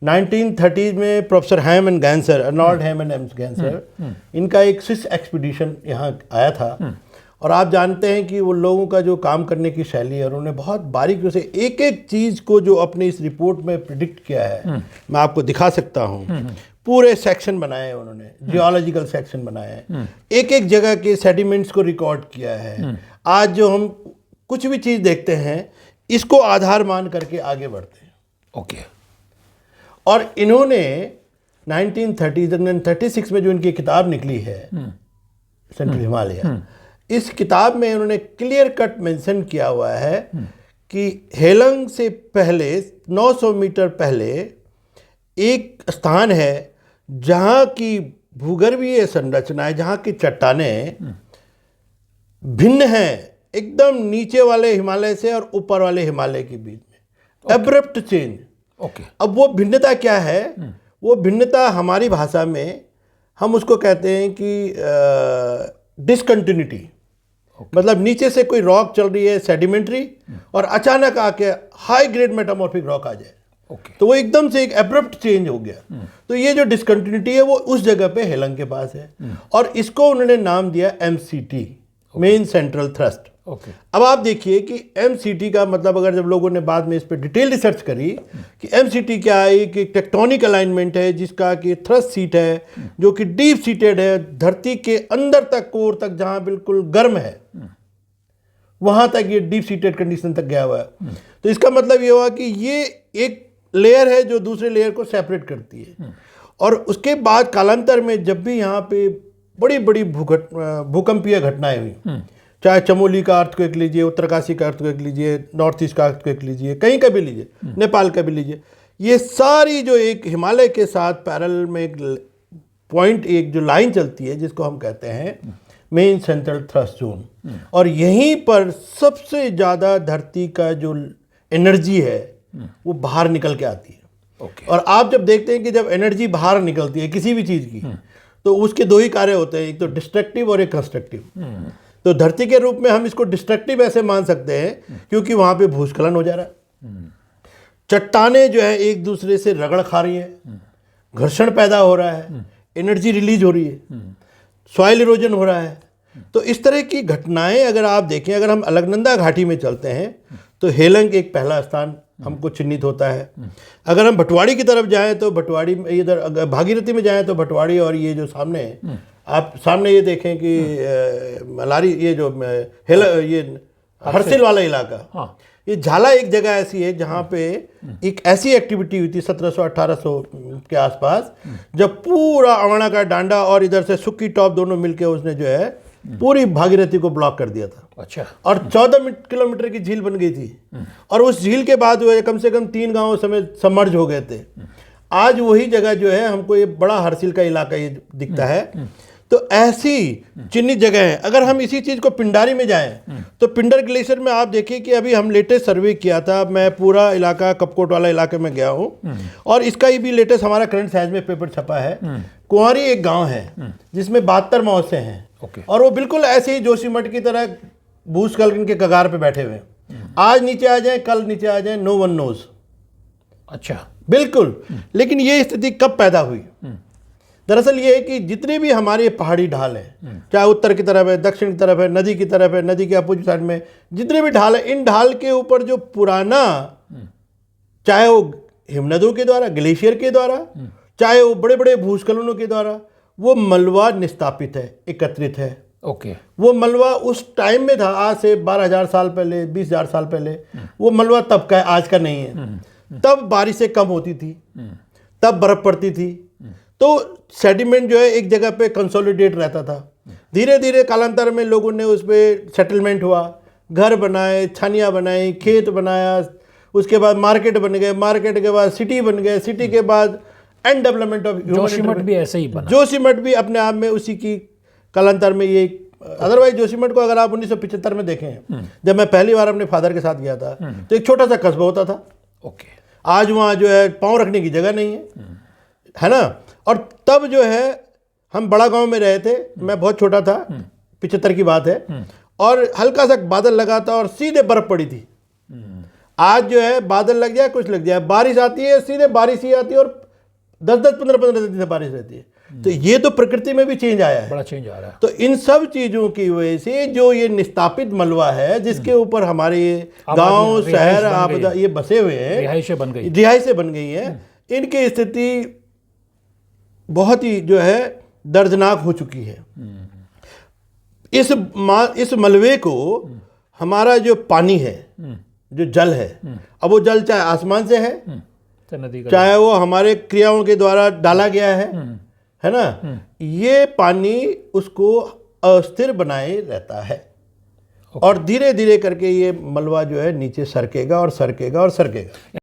1930 में professor Heim and Gansser, Arnold Heim and Gansser, इनका एक स्विस एक्सपीडिशन यहाँ आया था। और आप जानते हैं कि वो लोगों का जो काम करने की शैली है, उन्होंने बहुत बारीकी से एक एक चीज़ को जो अपने इस रिपोर्ट में प्रिडिक्ट किया है, मैं आपको दिखा सकता हूँ। पूरे सेक्शन बनाए हैं उन्होंने, जियोलॉजिकल सेक्शन बनाए हैं, एक एक जगह के सेडिमेंट्स को रिकॉर्ड किया है। आज जो हम कुछ भी चीज़ देखते हैं, इसको आधार मान करके आगे बढ़ते हैं। ओके। और इन्होंने 1936 में जो इनकी किताब निकली है सेंट्रल हिमालय, इस किताब में उन्होंने क्लियर कट मेंशन किया हुआ है कि हेलंग से पहले 900 मीटर पहले एक स्थान है जहाँ की भूगर्भीय संरचनाएं, जहाँ की चट्टानें भिन्न हैं एकदम नीचे वाले हिमालय से और ऊपर वाले हिमालय के बीच में, एब्रप्ट चेंज। ओके। अब वो भिन्नता क्या है? वो भिन्नता हमारी भाषा में हम उसको कहते हैं कि डिसकंटिन्यूटी। मतलब नीचे से कोई रॉक चल रही है सेडिमेंट्री, और अचानक आके हाई ग्रेड मेटामॉर्फिक रॉक आ जाए, तो वो एकदम से एक एब्रप्ट चेंज हो गया। तो ये जो डिसकंटिन्यूटी है वो उस जगह पे हेलंग के पास है, और इसको उन्होंने नाम दिया MCT, मेन सेंट्रल थ्रस्ट। अब आप देखिए कि MCT का मतलब, अगर जब लोगों ने बाद में इस पर डिटेल रिसर्च करी कि MCT क्या है, कि टेक्टोनिक अलाइनमेंट है जिसका कि थ्रस्ट सीट है जो कि डीप सीटेड है, धरती के अंदर तक, कोर तक, जहां बिल्कुल गर्म है वहां तक ये डीप सीटेड कंडीशन तक गया हुआ है। तो इसका मतलब ये हुआ कि ये एक लेयर है जो दूसरे लेयर को सेपरेट करती है। और उसके बाद कालांतर में जब भी यहाँ पे बड़ी बड़ी भूकंपीय घटनाएं हुई, चाहे चमोली का अर्थक्वेक लीजिए, उत्तरकाशी का अर्थक्वेक लीजिए, नॉर्थ ईस्ट का अर्थक्वेक लीजिए, कहीं का भी लीजिए, नेपाल का भी लीजिए, ये सारी जो एक हिमालय के साथ पैरेलल में एक पॉइंट, एक जो लाइन चलती है जिसको हम कहते हैं मेन सेंट्रल थ्रस्ट जोन, और यहीं पर सबसे ज़्यादा धरती का जो एनर्जी है वो बाहर निकल के आती है। और आप जब देखते हैं कि जब एनर्जी बाहर निकलती है किसी भी चीज़ की, तो उसके दो ही कार्य होते हैं, एक तो डिस्ट्रक्टिव और एक कंस्ट्रक्टिव। तो धरती के रूप में हम इसको डिस्ट्रक्टिव ऐसे मान सकते हैं क्योंकि वहां पे भूस्खलन हो जा रहा है, चट्टानें जो है एक दूसरे से रगड़ खा रही हैं, घर्षण पैदा हो रहा है, एनर्जी रिलीज हो रही है, सॉइल इरोजन हो रहा है। तो इस तरह की घटनाएं अगर आप देखें, अगर हम अलकनंदा घाटी में चलते हैं तो हेलंग एक पहला स्थान हमको चिन्हित होता है। अगर हम भटवाड़ी की तरफ जाएं तो भटवाड़ी, इधर भागीरथी में जाएं तो भटवाड़ी, और ये जो सामने आप सामने ये देखें कि मलारी, ये जो ये हरसिल वाला इलाका, ये झाला एक जगह ऐसी है जहाँ पे एक ऐसी एक्टिविटी हुई थी 1700-1800 के आसपास, जब पूरा अवाना का डांडा और इधर से सुक्की टॉप दोनों मिलके उसने जो है पूरी भागीरथी को ब्लॉक कर दिया था। अच्छा। और 14 किलोमीटर की झील बन गई थी, और उस झील के बाद जो है कम से कम 3 गाँव समेत सबमर्ज हो गए थे। आज वही जगह जो है हमको ये बड़ा हरसिल का इलाका ये दिखता है। तो ऐसी चिन्हित जगह है। अगर हम इसी चीज़ को पिंडारी में जाएं तो पिंडर ग्लेशियर में आप देखिए कि अभी हम लेटेस्ट सर्वे किया था, मैं पूरा इलाका कपकोट वाला इलाके में गया हूँ, और इसका ही भी लेटेस्ट हमारा करंट साइज में पेपर छपा है। कुंवारी एक गांव है जिसमें 72 मौसे हैं, और वो बिल्कुल ऐसे ही जोशीमठ की तरह भूस्खलन के कगार पे बैठे हुए हैं। आज नीचे आ जाए, कल नीचे आ जाए, नो वन नोज। अच्छा, बिल्कुल। लेकिन ये स्थिति कब पैदा हुई? दरअसल ये है कि जितने भी हमारे पहाड़ी ढाल हैं, चाहे उत्तर की तरफ है, दक्षिण की तरफ है, नदी की तरफ है, नदी के अपोजिट साइड में जितने भी ढाल है, इन ढाल के ऊपर जो पुराना, चाहे वो हिमनदों के द्वारा, ग्लेशियर के द्वारा, चाहे वो बड़े बड़े भूस्खलनों के द्वारा, वो मलबा निस्तापित है, एकत्रित है। ओके। वो मलबा उस टाइम में था, आज से 12,000 साल पहले, 20,000 साल पहले। वो मलबा तब का है, आज का नहीं है। तब बारिशें कम होती थी, तब बर्फ पड़ती थी, तो सेडिमेंट जो है एक जगह पे कंसोलिडेट रहता था। धीरे धीरे कालांतर में लोगों ने उस पर सेटलमेंट हुआ, घर बनाए, छानियाँ बनाई, खेत बनाया, उसके बाद मार्केट बन गए, मार्केट के बाद सिटी बन गए, सिटी के बाद एंड डेवलपमेंट ऑफ जोशीमठ भी ऐसे ही बना। जोशीमठ भी अपने आप में उसी की कालांतर में ये, अदरवाइज जोशीमठ को अगर आप 1975 में देखें, जब मैं पहली बार अपने फादर के साथ गया था, तो एक छोटा सा कस्बा होता था। ओके। आज वहाँ जो है पाँव रखने की जगह नहीं है ना। और तब जो है हम बड़ा गांव में रहे थे, मैं बहुत छोटा था, 75 की बात है, और हल्का सा बादल लगा था और सीधे बर्फ पड़ी थी। आज जो है बादल लग जाए, कुछ लग जाए, बारिश आती है, सीधे बारिश ही आती है और 10-10, 15-15 दिन से बारिश रहती है। तो ये तो प्रकृति में भी चेंज आया है, बड़ा चेंज आ रहा है। तो इन सब चीज़ों की वजह से जो ये निस्तापित मलबा है, जिसके ऊपर हमारे गांव शहर आपदा ये बसे हुए हैं, रिहाइशें बन गई, रिहाइशें बन गई हैं, इनकी स्थिति बहुत ही जो है दर्दनाक हो चुकी है। इस मलबे को हमारा जो पानी है, जो जल है, अब वो जल चाहे आसमान से है, नदी का, चाहे वो हमारे क्रियाओं के द्वारा डाला गया है ना, ये पानी उसको अस्थिर बनाए रहता है। और धीरे धीरे करके ये मलबा जो है नीचे सरकेगा और सरकेगा और सरकेगा।